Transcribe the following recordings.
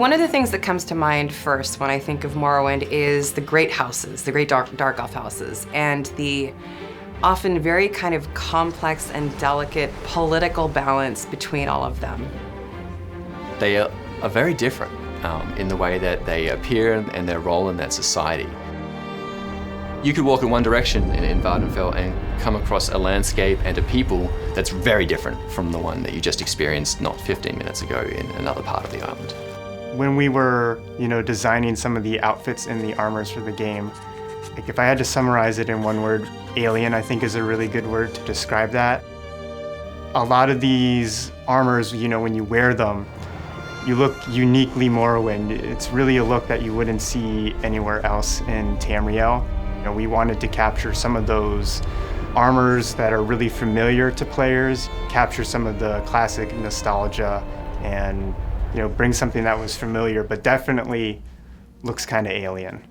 One of the things that comes to mind first when I think of Morrowind is the great houses, the great dark elf houses, and the often very kind of complex and delicate political balance between all of them. They are very different in the way that they appear and their role in that society. You could walk in one direction in Vvardenfell and come across a landscape and a people that's very different from the one that you just experienced not 15 minutes ago in another part of the island. When we were, designing some of the outfits and the armors for the game, like if I had to summarize it in one word, alien, I think is a really good word to describe that. A lot of these armors, when you wear them, you look uniquely Morrowind. It's really a look that you wouldn't see anywhere else in Tamriel. We wanted to capture some of those armors that are really familiar to players, capture some of the classic nostalgia, and bring something that was familiar but definitely looks kind of alien.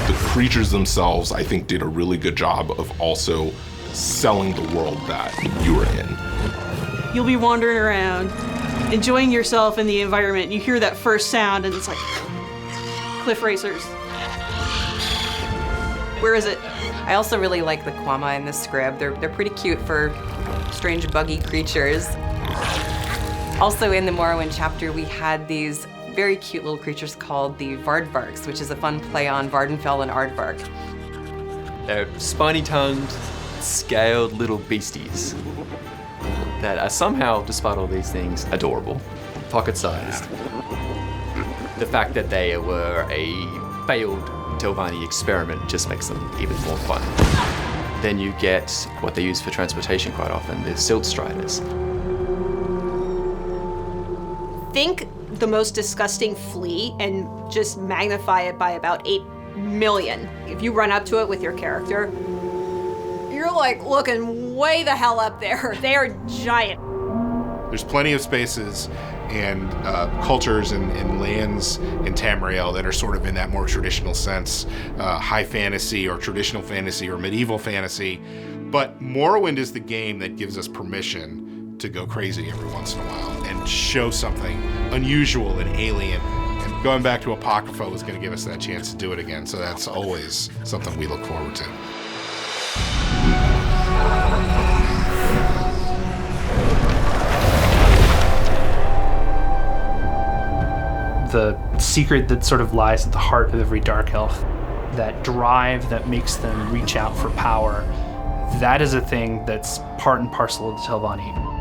The creatures themselves, I think, did a really good job of also selling the world that you were in. You'll be wandering around, enjoying yourself in the environment. You hear that first sound and it's like, cliff racers. Where is it? I also really like the Quama and the Scrib. They're pretty cute for strange buggy creatures. Also in the Morrowind chapter, we had these very cute little creatures called the Vardvarks, which is a fun play on Vvardenfell and Aardvark. They're spiny-tongued, scaled little beasties that are somehow, despite all these things, adorable, pocket-sized. The fact that they were a failed Telvanni experiment just makes them even more fun. Then you get what they use for transportation quite often, the Silt Striders. Think the most disgusting flea and just magnify it by about 8 million. If you run up to it with your character, you're like looking way the hell up there. They are giant. There's plenty of spaces and cultures and lands in Tamriel that are sort of in that more traditional sense, high fantasy or traditional fantasy or medieval fantasy. But Morrowind is the game that gives us permission to go crazy every once in a while and show something unusual and alien. And going back to Apocrypha was going to give us that chance to do it again, so that's always something we look forward to. The secret that sort of lies at the heart of every dark elf, that drive that makes them reach out for power, that is a thing that's part and parcel of the Telvanni.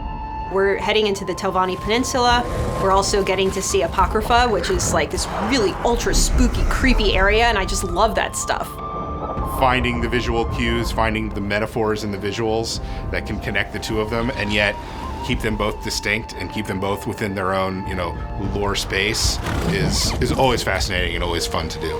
We're heading into the Telvanni Peninsula. We're also getting to see Apocrypha, which is like this really ultra spooky, creepy area, and I just love that stuff. Finding the visual cues, finding the metaphors and the visuals that can connect the two of them, and yet keep them both distinct and keep them both within their own, lore space is always fascinating and always fun to do.